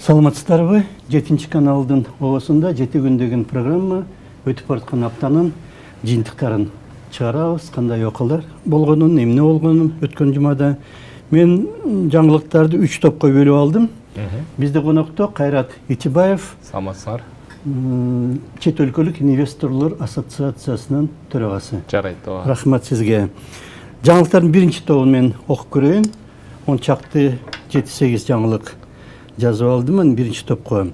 Саламатсыздарбы? 7 каналдын оосунда 7 күн деген программа өтүп бараткан аптанын жыйынтыктарын чыгарабыз. Кандай окуялар болгонун, эмне болгонун өткөн жумада. Мен жаңылыктарды 3 топко бөлүп алдым. Бизде конокто Кайрат Итибаев, Саламатсыздар. Чет өлкөлүк инвесторлор ассоциациясынын төрагасы. Жарайт, ооба. Рахмат сизге. Жаңылыктардын биринчи тобун мен окуп көрөйүн. 10 чакты 7-8 жаңылык жазып алдым биринчи топко.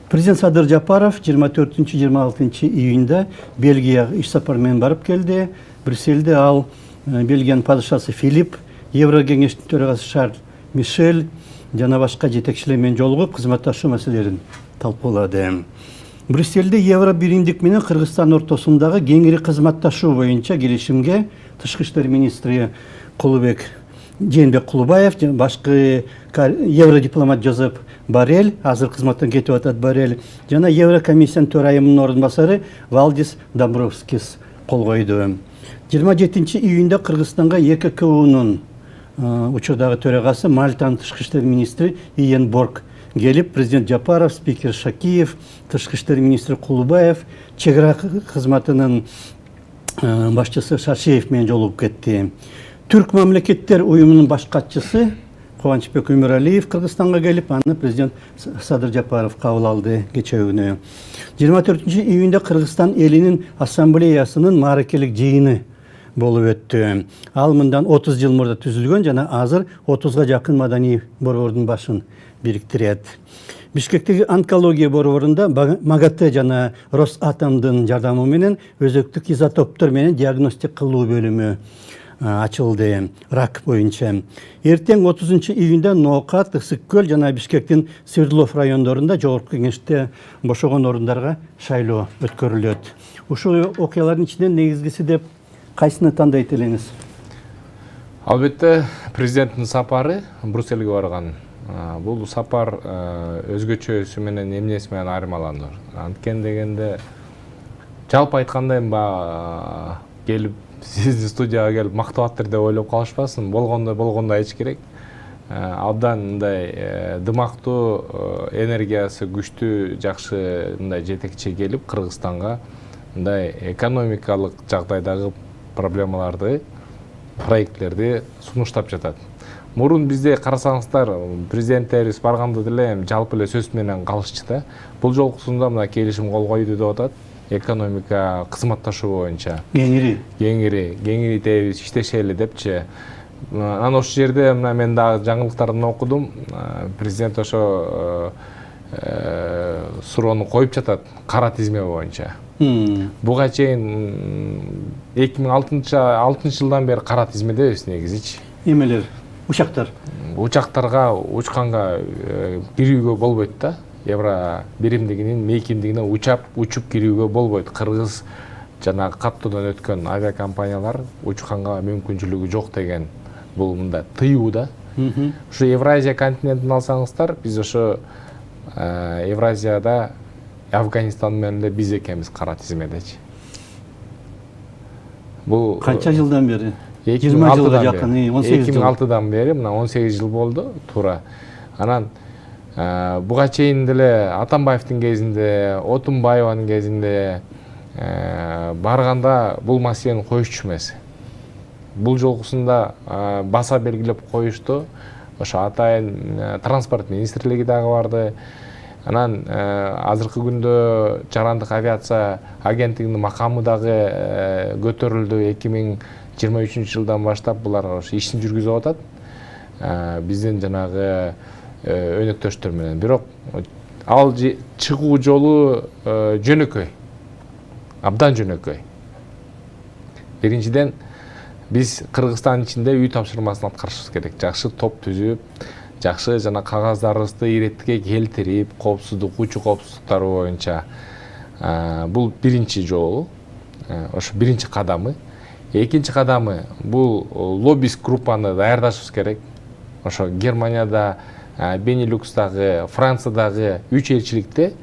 Президент Садыр Жапаров 24-26 июнда Бельгияга иш сапар менен барып келди. Брюссельде ал Бельгиянын падышасы Филипп, Евро кеңештин төрагасы Шарль Мишель жана башка жетекчилер менен жолугуп кызматташуу маселелерин талкуулады. Брюссельде Евро биримдик менен Кыргызстан ортосундагы кеңири кызматташуу боюнча келишимге Тышкы иштер министри Жээнбек Кулубаев, башкы евродипломат Жозеп Боррель, азыр кызматтан кетип атат Боррель, жана Еврокомиссиянын төрайымынын орун басары Валдис Домбровскис кол койду. 27 июнда Кыргызстанга ЕККУнун учурдагы төрагасы Мальтанын тышкы иштер министри Иен Борг келип, президент Жапаров, спикер Шакиев, тышкы иштер министри Кулубаев, чек ара кызматынын башчысы Шашеев менен жолугуп кетти. Түрк мамлекеттер уюмунун баш катчысы Кубанычбек Өмүралиев Кыргызстанга келип, аны президент Садыр Жапаров кабыл алды кече күнү. 24 июнда Кыргызстан элинин ассамблеясынын мааракелик жыйыны болуп өттү. Ал мындан 30 жыл мурда түзүлгөн жана азыр 30га жакын маданий борбордун башын бириктирет. Бишкектеги онкология борборунда МАГАТЭ жана Росатомдун жардамы менен өзөктүк изотоптор менен диагностик кылуу бөлүмү ачылды рак боюнча. Эртең 30 июнда Ноокат, Ысык көл жана Бишкектин Свердлов райондорунда жогорку кеңеште бошогон орундарга шайлоо өткөрүлөт. Ушул окуялардын ичинен негизгиси деп кайсыны тандайт элеңиз? Албетте, президенттин сапары Брюссельге барган. Бул сапар өзгөчөсү менен эмнеси менен айырмаланды. Анткени дегенде жалпы айтканда келип сиздин студияга келип мактаптыр деп ойлоп калышпасын. Болгондой эч керек. Абдан мындай дымактуу, энергиясы күчтүү, жакшы мындай жетекчи келип Кыргызстанга мындай экономикалык жагдайдагы проблемаларды, проекттерди сунуштап жатат. Мурун бизде карасаңыздар, президенттерибиз барганда деле жалпы эле сөз менен калышчу да. Бул жолкусунда мына келишим кол койду деп атат. Экономика кызматташуу боюнча кеңири тебиз иштешели депчи. Анан ошол жерде мына мен дагы жаңылыктарын окудум. Президент ошо суроону коюп жатат кара тизме боюнча. Буга чейин 2006 жылдан бери кара тизмедебиз негизичи. Эмелер? Учактар? Учактарга, учканга кирүүгө болбойт да. Евро биримдигинин мейкиндигине учуп кирүүгө болбойт. Кыргыз жана каттуудан өткөн авиакомпаниялар учканга мүмкүнчүлүгү жок деген бул мында тыюу да. Ушу Евразия континентин алсаңыздар, биз ошо Евразияда Афганистан менен эле биз экенбиз кара тизмедечи. Бул канча жылдан бери? 20 жылга жакын, 18 жыл. 2006-дан бери, мына 18 жыл болду туура. Анан буга чейин деле Атамбаевдин кезинде, Отунбаеванын кезинде барганда бул маселени коюшчу эмес. Бул жолкусунда баса белгилеп коюшту. Ошо атайын транспорт министрлиги дагы барды. Анан азыркы күндө жарандык авиация агенттигинин макамы дагы көтөрүлдү. 2023 жылдан баштап булар ошо ишин жүргүзүп атат. Биздин жанагы өнөктөштөр менен. Бирок ал чыгуу жолу жөнөкөй. Абдан жөнөкөй. Биринчиден биз Кыргызстан ичинде үй тапшырмасын аткарышыбыз керек. Жакшы топ түзүп, жакшы жана кагаздарыбызды иретке келтирип, коопсуздук, учуу коопсуздуктары боюнча бул биринчи жолу. Ошо биринчи кадамы. Экинчи кадамы бул лоббист группаны даярдашыбыз керек. Ошо Германияда, Бенилюкстагы, Франциядагы 3 элчиликте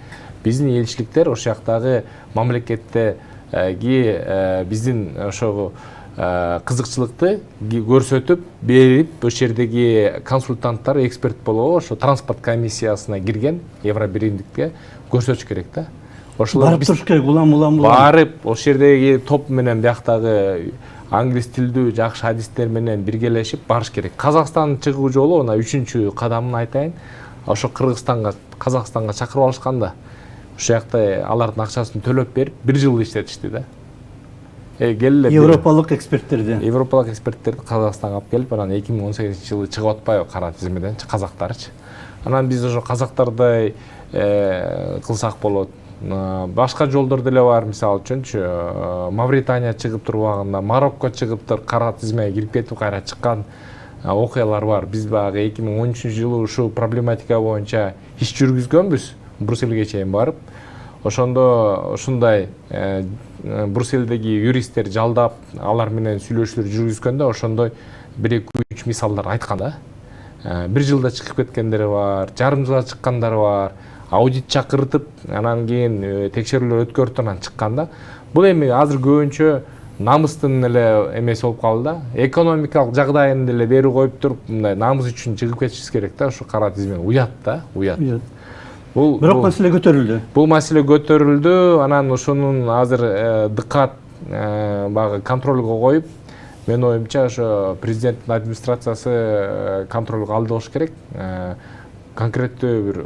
биздин элчиликтер ошол жактагы мамлекеттеги биздин ошо кызыкчылыкты көрсөтүп берип, ошол жердеги консультанттар, эксперт болобу ошо транспорт комиссиясына кирген Евробиримдикке көрсөтүш керек да. Ошолор барып туруш керек, улам. Барып, ошол жердеги топ менен бияктагы англис тилдүү жакшы адистер менен биргелешип барыш керек. Казакстан чыгуу жолу мына 3-чү кадамын айтайын. Ошо Кыргызстанга, Казакстанга чакырып алышканда, ошол жакта алардын акчасын төлөп берип, 1 жыл иштетишти да. Келиле. Европалык эксперттерди. Европалык эксперттерди Казакстанга алып келип, анан 2018-жылы чыгып атпайбы кара тизмеден казактарчы. Анан биз ошо казактардай кылсак болот. Башка жолдор деле бар, мисалы үчүнчү Мавритания чыгып турбаганда, Марокко чыгып туруп кара тизмеге кирип кетип кайра чыккан окуялар бар. Биз багы 2013-жылы ушул проблематика боюнча иш жүргүзгөнбүз, Брюссельге чейин барып. Ошондо ушундай Брюссельдеги юристтер жалдап, алар менен сүйлөшүүлөр жүргүзгөндө ошондой 1-2-3 мисалдар айткан да. 1 жылда чыгып кеткендери бар, жарым жылда чыккандары бар. Аудит чакыртып, анан кийин текшерүүлөр өткөрүп анан чыккан да. Бул эми азыр көбүнчө намыстын эле эмеси болуп калды да. Экономикалык жагдайын деле бери коюп туруп, мындай намыс үчүн чыгып кетишибиз керек да, ушу кара тизме. Уят да, уят. Бирок маселе көтөрүлдү. Бул маселе көтөрүлдү, анан ошонун азыр дыкат багы контролго коюп, менин оюмча ошо президенттин администрациясы контролго алды болуш керек. Конкреттүү бир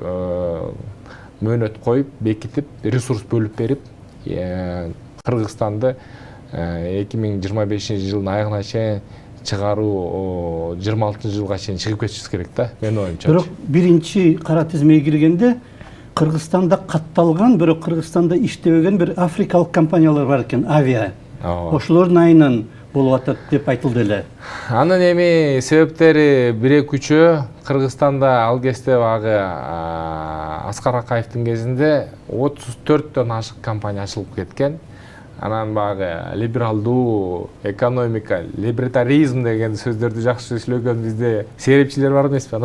мөөнөт коюп, бекитип, ресурс бөлүп берип, Кыргызстанды 2025-жылдын аягына чейин чыгаруу 26-жылга чейин чыгып кетишибиз керек да, менин оюмча. Бирок биринчи кара тизмеге киргенде Кыргызстанда катталган, бирок Кыргызстанда иштебеген бир африкалык компаниялар бар экен, авиа. Ошолордун айынан болуп атат деп айтылды эле. Анын эми себептери 1-2-чө. Кыргызстанда ал кезде багы Аскар Акаевдин кезинде 34төн ашык компания ачылып кеткен. Анан багы либералдуу экономика, либертаризм деген сөздөрдү жакшы сүйлөгөн бизде серепчилер бар эмеспи?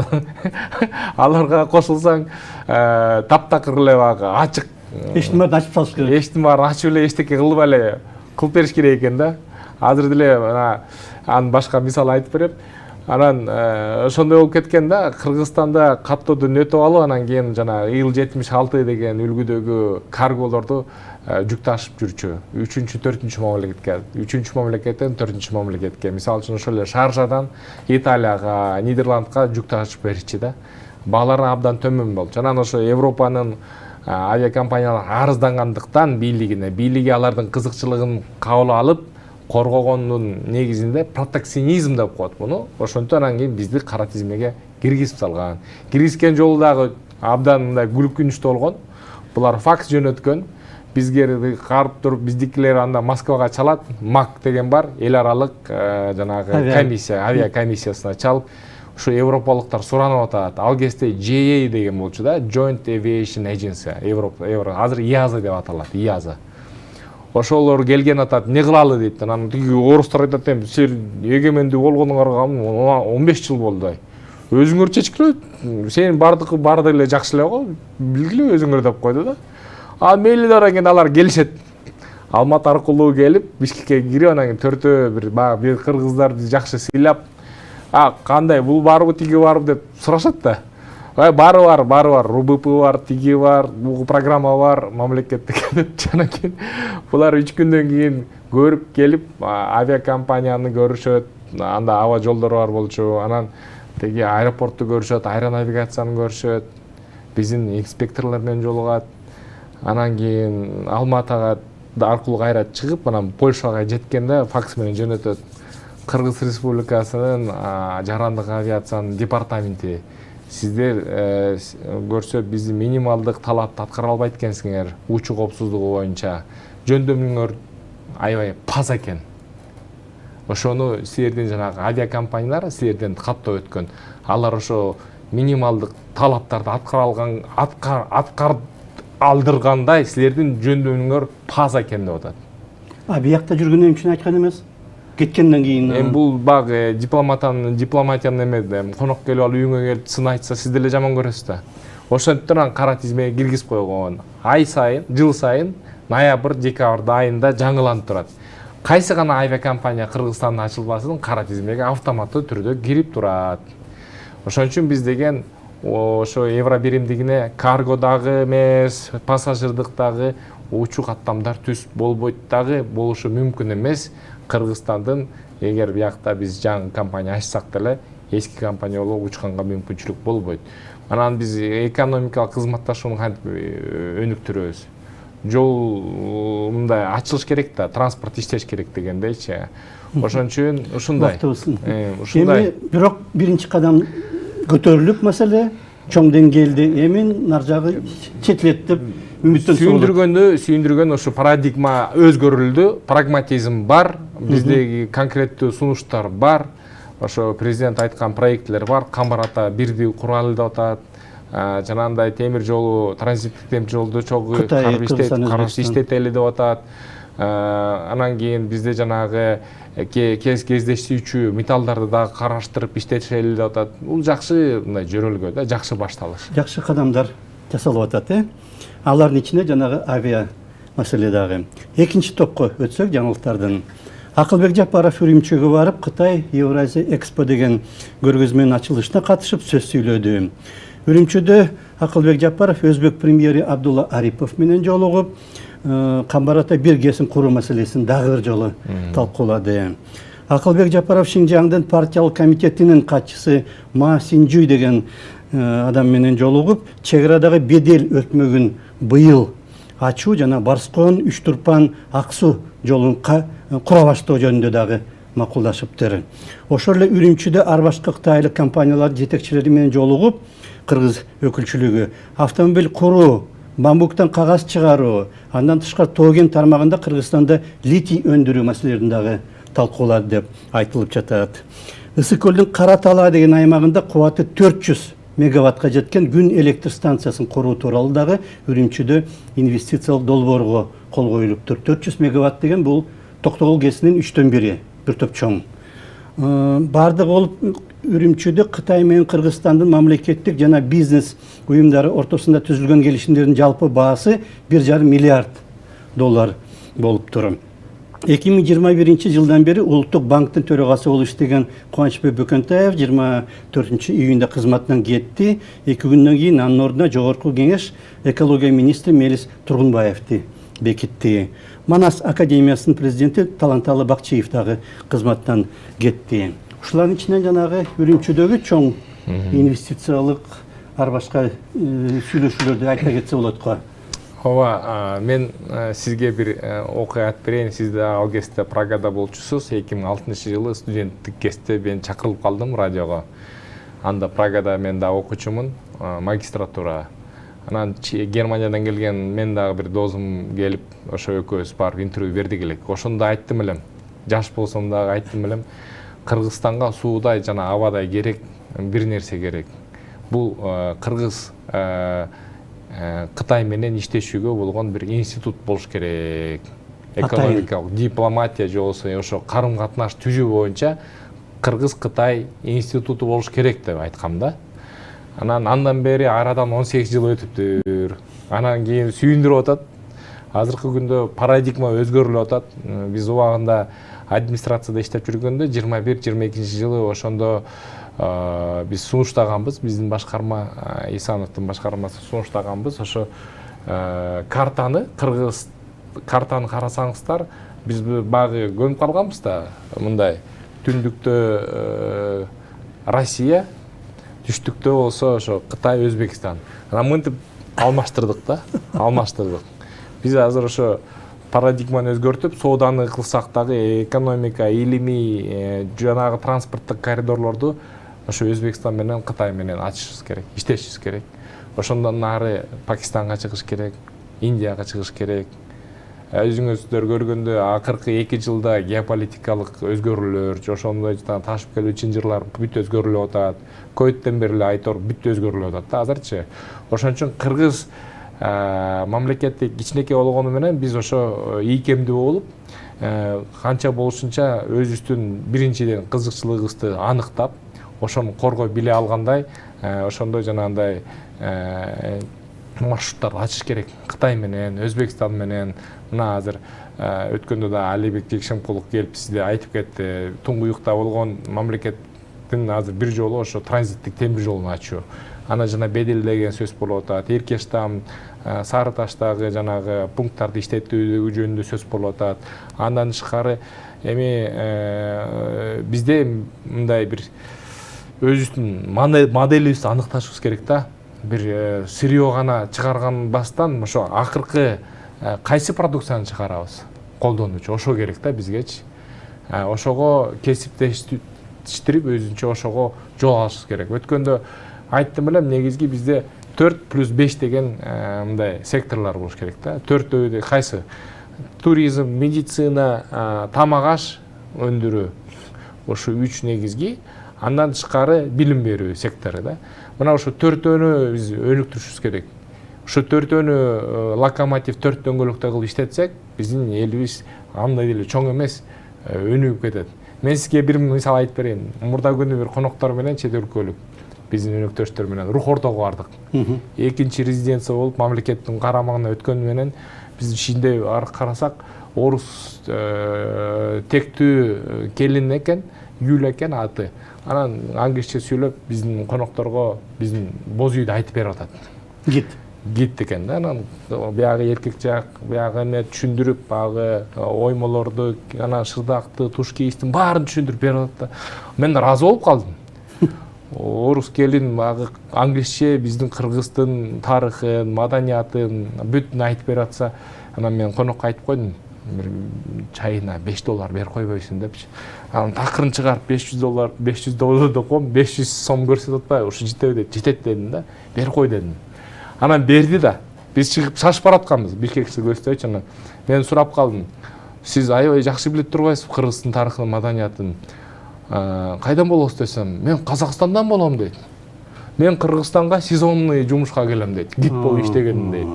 Аларга кошулсаң таптакыр эле багы ачык. Эчтин баарын ачып салыш керек. Эчтин баарын ачып эле эчтеке кылып эле кылып бериш керек экен да. Азыр деле анын башка мисал айтып берем. Анан ошондой болуп кеткен да, Кыргызстанда каттоодон өтүп алып, анан кийин жана Ил-76 деген үлгүдөгү карголорду жүк ташып жүрчү. 3-4-чү мамлекетке, 3-чү мамлекеттен 4-чү мамлекетке. Мисалы үчүн ошол эле Шаржадан Италияга, Нидерландка жүк ташып берчү да. Баалары абдан төмөн болчу. Анан ошо Европанын авиакомпаниялары арыздангандыктан бийлиги алардын кызыкчылыгын кабыл алып, коргогондун негизинде протекционизм деп коет муну. Ошонтон анан кийин бизди кара тизмеге киргизип салган. Киргизген жолу дагы абдан мындай күлкүнүчтүү болгон. Булар факс жөнөткөн. Бизге карап туруп, биздикилер анда Москвага чалат. МАК деген бар, эл аралык жанагы комиссия, авиа комиссиясына чалып, ушу европалыктар суранып атат. Ал кезде JA деген болчу да, Joint Aviation Agency, азыр EASA деп аталат, EASA. Ошолор келген атат, не кылалы дейт. Анан тиги орустар айтат, силер эгемендүү болгонуңарга 15 жыл болду. Өзүңөр чечкиле, сенин бардыгы барды эле жакшы эле го, билгиле өзүңөр деп койду да. А мейли дараген алар келишет. Алматы аркылуу келип, Бишкекке кирип, анан төртөө бир кыргыздар бизди жакшы сыйлап, кандай бул барбы, тиги барбы деп сурашат да. Бары бар, РУБП бар, тиги бар, бул программа бар, мамлекеттик деп жана кийин булар 3 күндөн кийин көрүп келип, авиакомпанияны көрүшөт, анда аба жолдору бар болчу, анан теги аэропортту көрүшөт, аэронавигацияны көрүшөт, биздин инспекторлор менен жолугат. Анан кийин Алматыга аркылуу кайра чыгып, анан Польшага жеткенде факс менен жөнөтөт. Кыргыз Республикасынын жарандык авиациянын департаменти, сиздер көрсө биздин минималдык талапты аткара албайт экенсиңер, учуу коопсуздугу боюнча. Жөндөмүңөр аябай паз экен. Ошону силердин жанагы авиакомпаниялар силерден каттоо өткөн. Алар ошо минималдык талаптарды аткар алдыргандай силердин жөндөмүңөр паз экен деп атат. Биякта жүргөндөн кийин айткан эмес. Кеткенден кийин. Бул багы дипломатиянын эме конок келип алып үйүңө келип сын айтса сиз деле жаман көрөсүз да. Ошондон кара тизмеге киргизип койгон. Ай сайын, жыл сайын ноябрь, декабрь айында жаңыланып турат. кайсы гана авиакомпания Кыргызстанда ачылбасын кара тизмеге автоматтуу түрдө кирип турат. Ошон үчүн биз деген ошо евро биримдигине каргодагы эмес, пассажирдыктагы учуу каттамдар түз болбойт дагы, болушу мүмкүн эмес. Кыргызстандын эгер биякта биз жаңы компания ачсак деле эски компания болуп учканга мүмкүнчүлүк болбойт. Анан биз экономикалык кызматташууну кантип өнүктүрөбүз? Жол мындай ачылыш керек да, транспорт иштеш керек дегендейчи. Ошон үчүн ушундай. Эми бирок биринчи кадам көтөрүлүп маселе чоң деңгээлде, эми нар жагы четилеттип үмүттөнүп сүйүндүргөн ошо парадигма өзгөрүлдү, прагматизм бар, биздеги конкреттүү сунуштар бар. Ошо президент айткан проектлер бар, Камбар-Ата бирди куралы деп атат. Жанагындай темир жолу, транзиттик темир жолду чогуу карап иштетели деп атат. Анан кийин бизде жанагы кездештүүчү металлдарды дагы караштырып иштетели деп атат. Бул жакшы мындай жөрөлгө да, жакшы башталыш. Жакшы кадамдар жасалып атат, Алардын ичинде жанагы авиа маселе дагы. Экинчи топко өтсөк жаңылыктардан. Акылбек Жапаров Үрүмчүгө барып, Кытай Евразия Экспо деген көргөзмөнүн ачылышына катышып сөз сүйлөдү. Үрүмчүдө Акылбек Жапаров өзбек премьери Абдулла Арипов менен жолугуп, Камбар-Ата биргесин куруу маселесин дагы бир жолу талкуулады. Акылбек Жапаров Шинжаңдын партиялык комитетинин катчысы Ма Синжуй деген адам менен жолугуп, чек арадагы бедел өтмөгүн быйыл ачуу жана Барскон, Үч Турпан, Аксу жолун кура баштоо жөнүндө дагы макулдашыптыр. Ошол эле Үрүмчүдө ар башка кытайлык компаниялар жетекчилери менен жолугуп, Кыргыз өкүлчүлүгү автомобиль куруу, бамбуктан кагаз чыгаруу, андан тышкары Тоген тармагында Кыргызстанда литий өндүрүү маселелерин дагы талкуулады деп айтылып жатат. Ысык көлдүн Кара Талаа деген аймагында кубаты 400 мегаваттка жеткен күн электр станциясын куруу тууралуу дагы Үрүмчүдө инвестициялык долбоорго кол коюлуптур. 400 мегаватт деген бул Токтогул КЭСинин 1/3, бир топ чоң. Бардыгы болуп Үрүмчүдө Кытай менен Кыргызстандын мамлекеттик жана бизнес уюмдары ортосунда түзүлгөн келишимдердин жалпы баасы 1,5 миллиард доллар болуптур. 2021 жылдан бери Улуттук банктын төрагасы болуп иштеген Кубанычбек Бөкөнтаев 24 июнда кызматынан кетти. 2 күндөн кийин анын ордуна Жогорку Кеңеш экология министри Мелис Тургунбаевди бекитти. Манас академиясынын президенти Таланталы Бакчиев дагы кызматтан кетти. Ушулардын ичинен жанагы Үрүмчүдөгү чоң инвестициялык ар башка сүйлөшүүлөрдү айта кетсе болот го. Ооба, мен сизге бир окуя айтып берейин. Сиз да ал кезде Прагада болчусуз. 2006 жылы студенттик кезде мен чакырылып калдым радиого. Анда Прагада мен да окуучумун, магистратура. Анан Германиядан келген мен дагы бир досум келип, ошо экөөбүз барып интервью бердик элек. Ошондо айттым элем, жаш болсом дагы айттым элем, Кыргызстанга суудай жана абадай керек, бир нерсе керек. Бул Кыргыз Кытай менен иштешүүгө болгон бир институт болуш керек. Экономикалык дипломатия же болсо ошо карым-катнаш түзүү боюнча Кыргыз-Кытай институту болуш керек деп айткам да. Андан бери арадан 18 жыл өтүптүр. Анан кийин сүйүндүрүп атат. Азыркы күндө парадигма өзгөрүлүп атат. Биз убагында администрацияда иштеп жүргөндө 21-22 жылы ошондо биз сунуштаганбыз, биздин башкарма Исановдун башкармасы сунуштаганбыз. Ошо картаны, Кыргыз картаны карасаңыздар, биз багы көнүп калганбыз да, мындай түндүктө Россия, түштүктө болсо ошо Кытай, Өзбекстан. Анан мынтип алмаштырдык да, алмаштырдык. Биз азыр ошо парадигманы өзгөртүп, сооданы кылсак дагы экономика, илимий, жанагы транспорттук коридорлорду ошо Өзбекстан менен Кытай менен ачышыбыз керек, иштешибиз керек. Ошондон нары Пакистанга чыгыш керек, Индияга чыгыш керек. Өзүңүздөр көргөндө акыркы 2 жылда геополитикалык өзгөрүүлөр, ошондой ташып келүү чынжырлар бүт өзгөрүлүп атат. Көйттөн бери эле айтор бүт өзгөрүлүп атат да азырчы. Ошон үчүн Кыргыз мамлекеттик кичинекей болгону менен биз ошо ийкемдүү болуп, канча болушунча өзүбүздүн биринчиден кызыкчылыгыбызды аныктап, ошону коргой биле алгандай, ошондой жанагындай маршруттарды ачыш керек. Кытай менен, Өзбекстан менен, мына азыр өткөндө да Алибек Жекшемкулов келип сизде айтып кетти. Туңгуюкта болгон мамлекеттин азыр бир жолу ошо транзиттик темир жолун ачуу. Ана жана Бедел деген сөз болуп атат. Эркештам, Сары Таштагы жанагы пункттарды иштетүү жөнүндө сөз болуп атат. Андан тышкары эми бизде мындай бир өзүбүздүн моделибизди аныкташыбыз керек да. Бир сырье гана чыгарганбастан ошо акыркы кайсы продукцияны чыгарабыз колдонуучу ошо керек да бизгечи. Ошого кесиптештирип өзүнчө ошого жол алышыбыз керек. Өткөндө айттым элем, негизги бизде 4+5 деген мындай секторлор болуш керек да. 4 кайсы? Туризм, медицина, тамак аш өндүрүү. Ошо 3 негизги. Андан тышкары билим берүү сектору да. Мына ошо 4-өнү биз өнүктүрүшүбүз керек. Ошо 4-өнү локомотив 4 дөңгөлөктө кылып иштетсек, биздин элибиз андай деле чоң эмес, өнүгүп кетет. Мен сизге бир мисал айтып берейин. Мурда күнү бир коноктор менен чет өлкөлүк биздин өнөктөштөр менен Рух Ордого бардык. Экинчи резиденция болуп мамлекеттин карамагына өткөнү менен биз ичинде карасак, орус тектүү келин экен, Юля экен аты. Анан англисче сүйлөп биздин конокторго биздин боз үйдү айтып берип атат. Гид экен да. Анан биягы эркек жак, биягы эме түшүндүрүп, багы оймолорду, анан шырдакты, туш кейистин баарын түшүндүрүп берип атат да. Мен ыраазы болуп калдым. Орус келин багы англисче биздин кыргыздын тарыхын, маданиятын бүтүн айтып берип атса, анан мен конокко айтып койдум. Бир чайына $5 берип койбойсуң депчи. Анан такырын чыгарып $500 деп коем, 500 сом көрсөтүп атпайбы, ушу жетет дедим да. Берип кой дедим. Анан берди да. Биз чыгып шашып баратканбыз, бир киши көздөйчү. Анан мен сурап калдым. Сиз аябай жакшы билип турбайсыз кыргыздын тарыхын, маданиятын. Кайдан болосуз десем, мен Казакстандан болом дейт. Мен Кыргызстанга сезонный жумушка келем дейт. Гид болуп иштегеним дейт.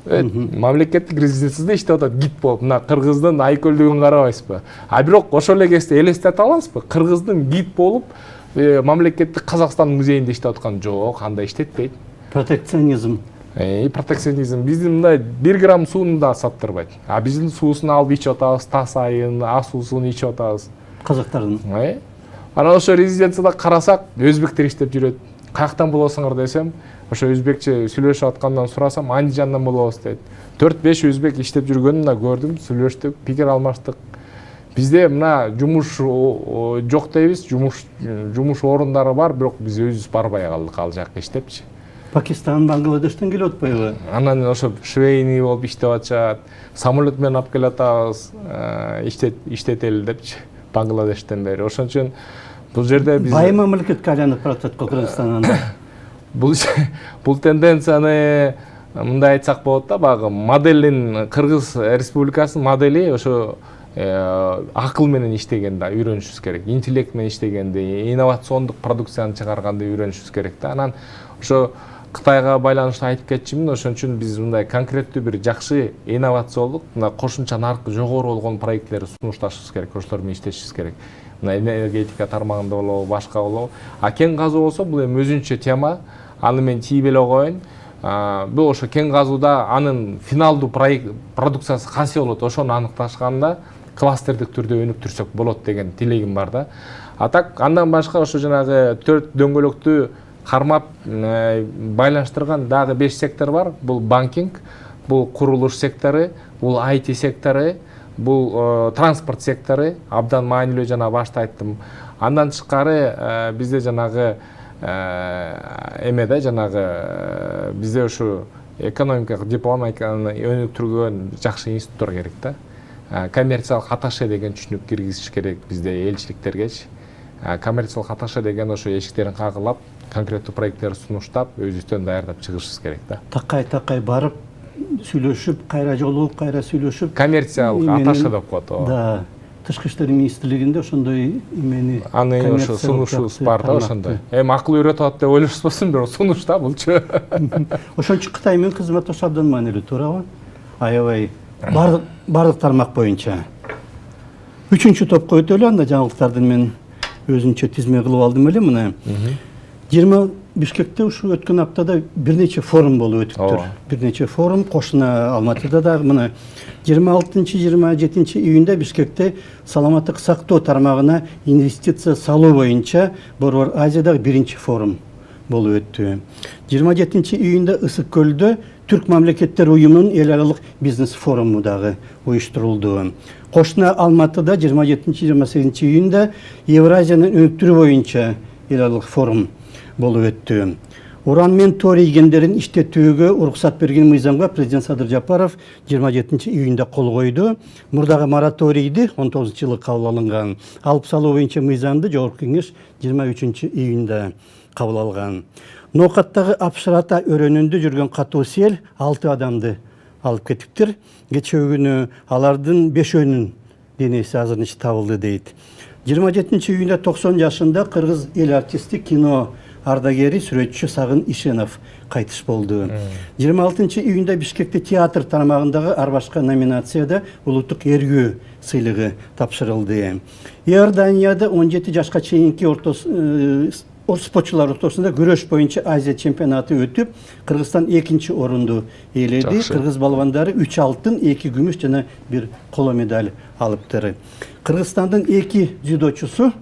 Мамлекеттик резиденцияда иштеп атат гид болуп. Мына кыргыздын айкөлдүгүн карабайсызбы? А бирок ошол эле кезде элестете аласызбы? Кыргыздын гид болуп мамлекеттик Казакстан музейинде иштеп аткан жок, андай иштетпейт. Протекционизм. Протекционизм. Биздин мындай 1 грамм сууну да саттырбайт. А биздин суусун алып ичип атабыз, тас айын, ас суусун ичип атабыз. Казактардын. Анан ошо резиденцияда карасак, өзбектер иштеп жүрөт. Каяктан болосуңар десем, ошо өзбекче сүйлөшүп аткандан сурасам, Андижандан болобуз дейт. 4-5 өзбек иштеп жүргөнүн да көрдүм, сүйлөштүк, пикир алмаштык. Бизде мына жумуш жок дейбиз, жумуш орундары бар, бирок биз өзүбүз барбай калдык ал жакка иштепчи. Пакистан, Бангладештен келип атпайбы? Анан ошо швейный болуп иштеп атышат, самолет менен алып келатабыз, иштетели депчи, Бангладештен бери. Ошон үчүн бул жерде биз бай мамлекетке айланып баратат Кыргызстан анда. Бул тенденцияны мындай айтсак болот да, багы моделин Кыргыз Республикасынын модели ошо акыл менен иштегенде үйрөнүшүбүз керек, интеллект менен иштегенде, инновациондук продукцияны чыгарганда үйрөнүшүбүз керек да. Анан ошо Кытайга байланыштуу айтып кетчүмүн, ошон үчүн биз мындай конкреттүү бир жакшы инновациялык, мына кошумча наркы жогору болгон проекттерди сунушташыбыз керек, ошолор менен иштешибиз керек. Мына энергетика тармагында болобу, башка болобу. А кен казуу болсо бул эми өзүнчө тема, аны мен тийип эле коеюн. Бул ошо кен казууда анын финалдуу продукциясы кайсы болот, ошону аныкташканда кластердик түрдө өнүктүрсөк болот деген тилегим бар да. А так андан башка ошо жанагы 4 дөңгөлөктү кармап байланыштырган дагы 5 сектор бар. Бул банкинг, бул курулуш сектору, бул IT сектору, бул транспорт сектору, абдан маанилүү жана башта айттым. Андан тышкары бизде жанагы эмеде жанагы бизде ошо экономикалык дипломатиканы өнүктүргөн жакшы институттор керек да. Коммерциялык атташе деген түшүнүк киргизиш керек бизде элчиликтергечи. Коммерциялык атташе деген ошо эшиктерин кагылап, конкреттүү проекттерди сунуштап, өзүбүздөн даярдап чыгышыбыз керек да. Такай барып сүйлөшүп, кайра жолугуп, кайра сүйлөшүп. Коммерциялык атташе деп коет о. Да. Тышкы иштер министрлигинде ошондой эмени аны ошо сунушубуз бар да ошондой. Эми акыл үйрөтүп атат деп ойлошпосун, бирок сунуш да булчу. Ошон үчүн Кытай менен кызматташуу абдан маанилүү, туурабы? Аябай бардык тармак боюнча. 3-топко өтөлү, анда жаңылыктарды мен өзүнчө тизме кылып алдым эле мына. 20 Бишкекте ушу өткөн аптада бир нече форум болуп өтүптүр. Ооба. Бир нече форум кошуна Алматыда да мына 26-27 июнда Бишкекте саламаттык сактоо тармагына инвестиция салуу боюнча Борбор Азиядагы биринчи форум болуп өттү. 27 июнда Ысык көлдө Түрк мамлекеттер уюмунун эл аралык бизнес форуму дагы уюштурулду. Кошуна Алматыда 27-28 июнда Евразиянын өнүктүрүү боюнча эл аралык форум болуп өттү. Уран мен торий кендерин иштетүүгө уруксат берген мыйзамга президент Садыр Жапаров 27 июнда кол койду. Мурдагы мораторийди 19-жылы кабыл алынган. Алып салуу боюнча мыйзамды Жогорку кеңеш 23 июнда кабыл алган. Ноокаттагы Апшырата өрөөнүндө жүргөн катуу сел 6 адамды алып кетиптир. Кечээ күнү алардын 5өөнүн денеси азырынча табылды дейт. 27 июнда 90 жашында кыргыз эл артисти кино ардагери сүрөтчү Сагын Ишенов кайтыш болду. 26 июнда Бишкекте театр тармагындагы ар башка номинацияда улуттук эргүү сыйлыгы тапшырылды. Иорданияда 17 жашка чейинки спортчулар ортосунда күрөш боюнча Азия чемпионаты өтүп, Кыргызстан 2-чи орунду ээледи. Кыргыз балбандары 3 алтын, 2 күмүш жана 1 коло медаль алыптыр. Кыргызстандын 2 дзюдочусу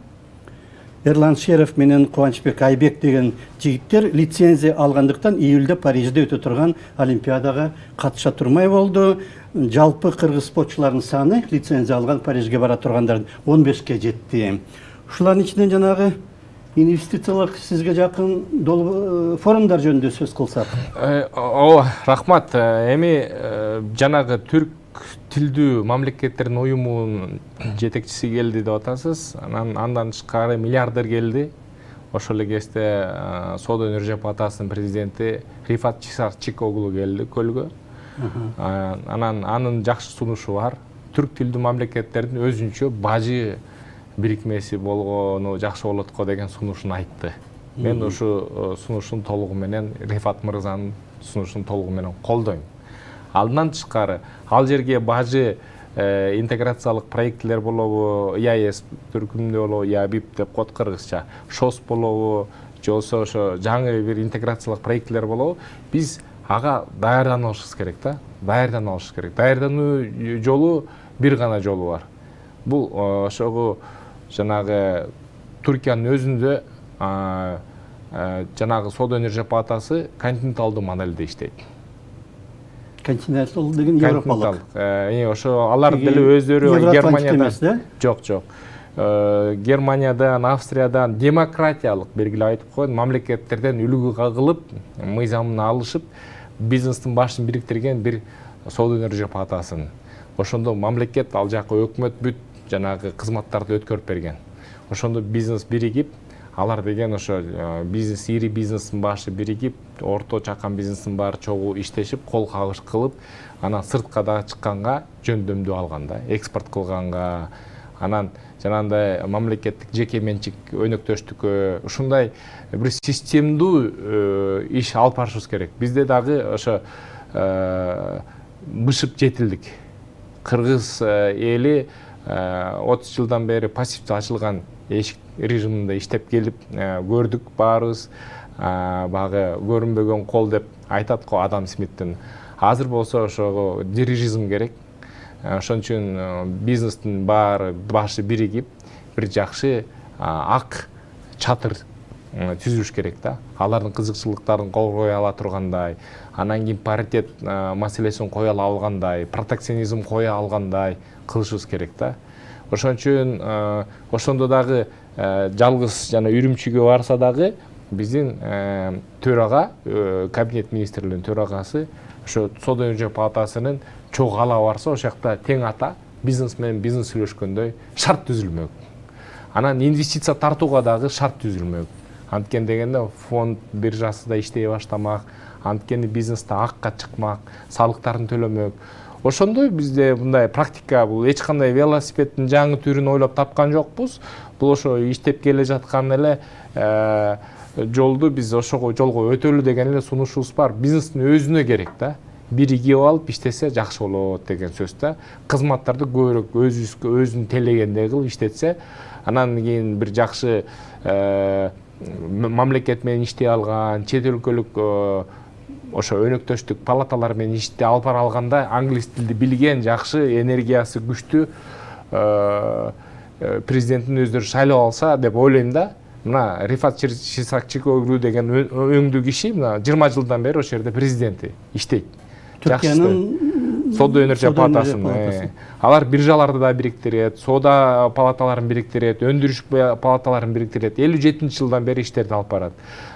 Эрлан Шеров менен Кубанычбек Айбек деген жигиттер лицензия алгандыктан июлда Парижде өтө турган Олимпиадага катыша турмай болду. Жалпы кыргыз спортчулардын саны лицензия алган Парижге бара тургандардын 15ке жетти. Ушулардын ичинен жанагы инвестициялар сизге жакын форумдар жөнүндө сөз кылсак. Ооба, рахмат. Эми жанагы түрк тилдүү мамлекеттердин уюмунун жетекчиси келди деп атасыз. Андан тышкары миллиардер келди. Ошол эле кезде Соода өнөр палатасынын президенти Рифат Чикоглу келди көлгө. Анын жакшы сунушу бар. Түрк тилдүү мамлекеттердин өзүнчө бажы бирикмеси болгону жакшы болот го деген сунушун айтты. Мен ушу сунушун толугу менен Рифат мырзанын сунушун толугу менен колдойм. Алдан тышкары ал жерге бажы интеграциялык проекттер болобу, ИАЭС түркүмдө болобу, я БИП деп коет кыргызча, ШОС болобу, же болбосо ошо жаңы бир интеграциялык проекттер болобу, биз ага даярданышыбыз керек да. Даярданышыбыз керек. Даярдануу жолу бир гана жолу бар. Бул ошого жанагы Түркиянын өзүндө жанагы Соода өнөр палатасы континенталдуу модельде иштейт. Континентал деген европалык. Ошо алар деле өздөрү Германияда жок. Германиядан, Австриядан демократиялык белгилеп айтып койгон мамлекеттерден үлгү кагылып, мыйзамын алышып, бизнестин башын бириктирген бир Соода өнөр палатасын. Ошондо мамлекет ал жакка өкмөт бүт жанагы кызматтарды өткөрүп берген. Ошондо бизнес биригип, алар деген ошо бизнес, ири бизнестин башы биригип, орто чакан бизнестин баары чогуу иштешип, кол кагыш кылып, анан сыртка да чыкканга жөндөмдүү алганда, экспорт кылганга, анан жанагындай мамлекеттик жеке менчик өнөктөштүккө ушундай бир системдүү иш алып барышыбыз керек. Бизде дагы ошо бышып жетилдик. Кыргыз эли 30 жылдан бери пассивдүү ачылган эшик режиминде иштеп келип көрдүк баарыбыз. Багы көрүнбөгөн кол деп айтат го Адам Смиттин. Азыр болсо ошого дирижизм керек. Ошон үчүн бизнестин башы биригип, бир жакшы ак чатыр түзүш керек да. Алардын кызыкчылыктарын коргой ала тургандай, анан кийин паритет маселесин кое алгандай, протекционизм кое алгандай кылышыбыз керек да. Ошон үчүн ошондо дагы жалгыз жана Үрүмчүгө барса дагы биздин төрага, кабинет министрлеринин төрагасы ошо Соода өнөр палатасынын чогуу кала барса, ошол жакта тең ата бизнес менен бизнес сүйлөшкөндөй шарт түзүлмөк. Анан инвестиция тартууга дагы шарт түзүлмөк. Анткени дегенде фонд биржасында иштей баштамак, анткени бизнесте акка чыкмак, салыктарын төлөмөк. Ошондой бизде мындай практика, бул эч кандай велосипеддин жаңы түрүн ойлоп тапкан жокпуз. Бул ошо иштеп келе жаткан эле жолду биз ошого жолго өтөлү деген эле сунушубуз бар. Бизнестин өзүнө керек да. Биригип алып иштесе жакшы болот деген сөз да. Кызматтарды көбүрөөк өзүнүн телегендей кылып иштетсе, анан кийин бир жакшы мамлекет менен иштей алган, чет өлкөлүк ошо өнөктөштүк палаталар менен иштей алып бара алганда англис тилди билген, жакшы, энергиясы күчтүү президенттин өздөрү шайлап алса деп ойлойм да. Мына Рифат Шисакчыоглу деген өңдүү киши мына 20 жылдан бери ошол жерде президенти иштейт. Түркиянын соода өнөрчү палатасын. Алар биржаларды да бириктирет, соода палаталарын бириктирет, өндүрүш палаталарын бириктирет. 57 жылдан бери иштерди алып барат.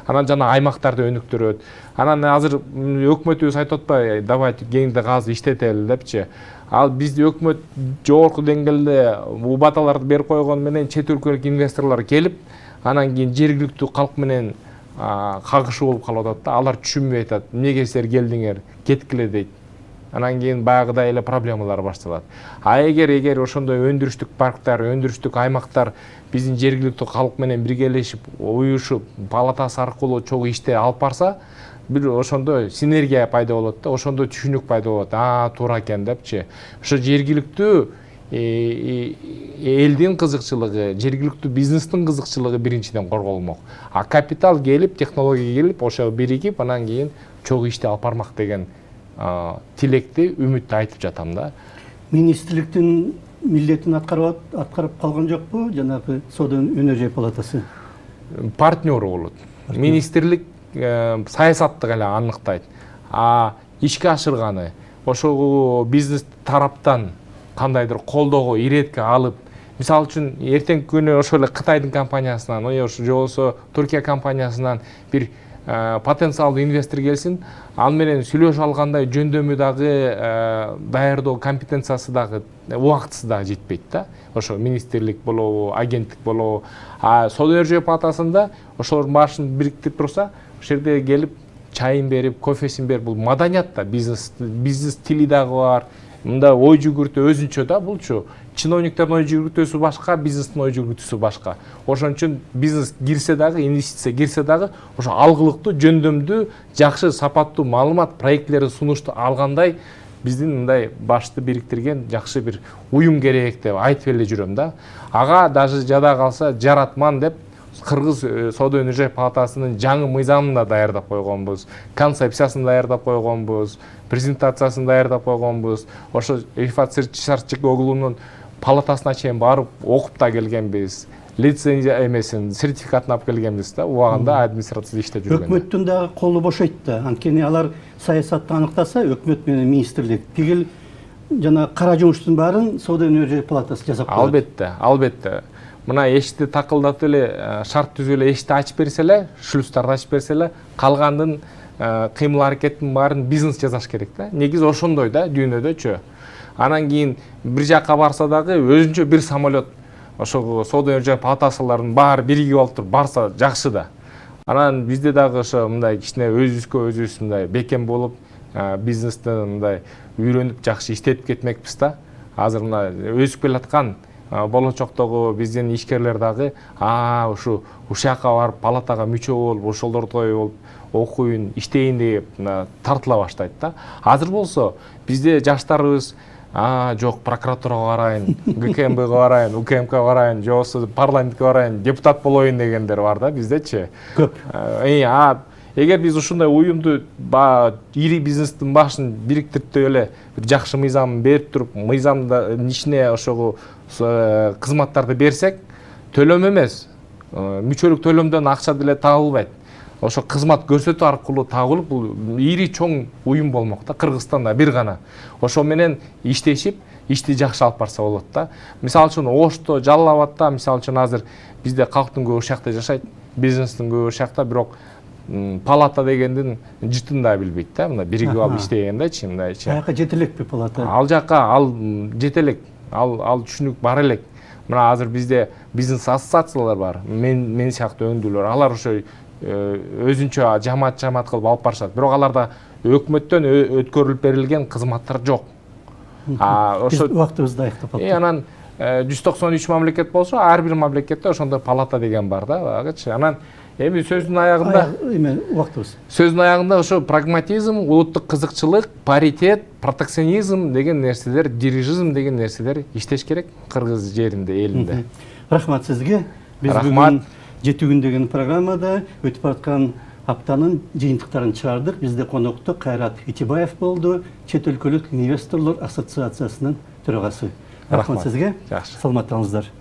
Анан жана аймактарды өнүктүрөт. Анан азыр өкмөтүбүз айтып атпайбы, давайте кеңде газы иштетели депчи. Ал бизди өкмөт жогорку деңгээлде убадаларды берип койгон менен чет өлкөлүк инвесторлор келип, анан кийин жергиликтүү калк менен кагышуу болуп калып атат да. Алар түшүнбөй атат. Эмнеге силер келдиңер, кеткиле дейт. Анан кийин баягыдай эле проблемалар башталат. Эгер ошондой өндүрүштүк парктар, өндүрүштүк аймактар биздин жергиликтүү калк менен биргелешип, уюшуп, палатасы аркылуу чогуу иште алып барса, бир ошондо синергия пайда болот да, ошондо түшүнүк пайда болот. Туура экен депчи. Ошо жергиликтүү элдин кызыкчылыгы, жергиликтүү бизнестин кызыкчылыгы биринчиден корголмок. Капитал келип, технология келип, ошо биригип, анан кийин чогуу иште алып бармак деген тилекти, үмүттү айтып жатам да. Министрликтин милдетин аткарып калган жокпу жанагы соода өнөр палатасы? Партнеру болот. Министрлик саясаттык эле аныктайт. Ишке ашырганы, ошол бизнес тараптан кандайдыр колдоого, иретке алып, мисалы үчүн эртеңки күнү ошол эле Кытайдын компаниясынан, же болбосо Түркия компаниясынан бир потенциалдуу инвестор келсин, ал менен сүйлөшүп алгандай жөндөмү дагы даярдоо компетенциясы дагы убактысы дагы жетпейт да. Ошо министрлик болобу, агенттик болобу. Соода өнөр палатасында ошолордун башын бириктирип турса, ошол жерде келип чайын берип, кофесин берип, бул маданият да, бизнес тили дагы бар. Мында ой жүгүртүү өзүнчө да, булчу. Чиновниктердин ой жүгүртүүсү башка, бизнестин ой жүгүртүүсү башка. Ошон үчүн бизнес кирсе дагы, инвестиция кирсе дагы, ошо алгылыктуу, жөндөмдүү, жакшы, сапаттуу маалымат, проектлерди сунушту алгандай биздин мындай башты бириктирген жакшы бир уюм керек деп айтып эле жүрөм да. Ага даже жада калса жаратман деп Кыргыз соода өнөр палатасынын жаңы мыйзамын да даярдап койгонбуз, концепциясын даярдап койгонбуз, презентациясын даярдап койгонбуз. Ошо Рифат Шисакчыоглунун палатасына чейин барып окуп да келгенбиз. Лицензия эмесин, сертификатын алып келгенбиз да. Убагында администрацияда иштеп жүргөн. Өкмөттүн дагы колу бошойт да. Анткени алар саясатты аныктаса, өкмөт менен министрлик тигил жана кара жумуштун баарын соода өнөр палатасы жасап коет. Албетте. Мына эшикти такылдатып эле, шарт түзүп эле эшикти ачып берсе эле, шлюздарды ачып берсе эле, калгандын кыймыл аракеттин баарын бизнес жасаш керек да. Негизи ошондой да, дүйнөдөчү. Анан кийин бир жакка барса дагы өзүнчө бир самолет ошо соода өнөр палатасылардын баары биригип алып туруп барса жакшы да. Анан бизде дагы ошо мындай кичине өзүбүз мындай бекем болуп, бизнесте мындай үйрөнүп жакшы иштетип кетмекпиз да. Азыр мына өсүп келаткан болочоктогу биздин ишкерлер дагы ушу ушакка барып палатага мүчө болуп, ошолордой болуп окуйн, иштейин деп тартыла баштайт да. Азыр болсо бизде жаштарыбыз жок, прокуратурага барайын, ГКМБга барайын, УКМКга барайын, же болбосо парламентке барайын, депутат болоюн дегендер бар да биздечи. Көп. Эгер биз ушундай уюмду ири бизнестин башын бириктирип эле бир жакшы мыйзам берип туруп, мыйзамдын ичине ошого кызматтарды берсек, төлөм эмес, мүчөлүк төлөмдөн акча деле табылбайт. Ошо кызмат көрсөтүү аркылуу табылып, бул ири чоң уюм болмок да, Кыргызстанда бир гана. Ошо менен иштешип, ишти жакшы алып барса болот да. Мисалы үчүн Ошто, Жалал Абадта, мисалы үчүн азыр бизде калктын көбү ошакта жашайт, бизнестин көбү ошакта, бирок палата дегендин жытын да билбейт да, мына биригип алып иштегендечи, мындайчы. Аяка жете элекпи палата? Ал жакка жете элек, ал түшүнүк бар элек. Мына азыр бизде бизнес ассоциациялар бар, мен сыяктуу өңдүүлөр, алар ошо өзүнчө жамаат кылып алып барышат. Бирок аларда өкмөттөн өткөрүлүп берилген кызматтар жок. Ошо убактыбызды аяктап калдык. Анан 193 мамлекет болсо, ар бир мамлекетте ошондой палата деген бар да, багычы. Анан эми сөздүн аягында ошо прагматизм, улуттук кызыкчылык, паритет, протекционизм деген нерселер, дирижизм деген нерселер иштеш керек Кыргыз жеринде, элинде. Рахмат сизге. Биз бүгүн 7 күн деген программада өтіп жатқан аптаның жиынтықтарын шығардық. Бізде қонақта Қайрат Итибаев болды, Чет өлкөлік инвесторлар ассоциациясының төрағасы. Рахмат сізге. Жақсы. Саламаттаңыздар.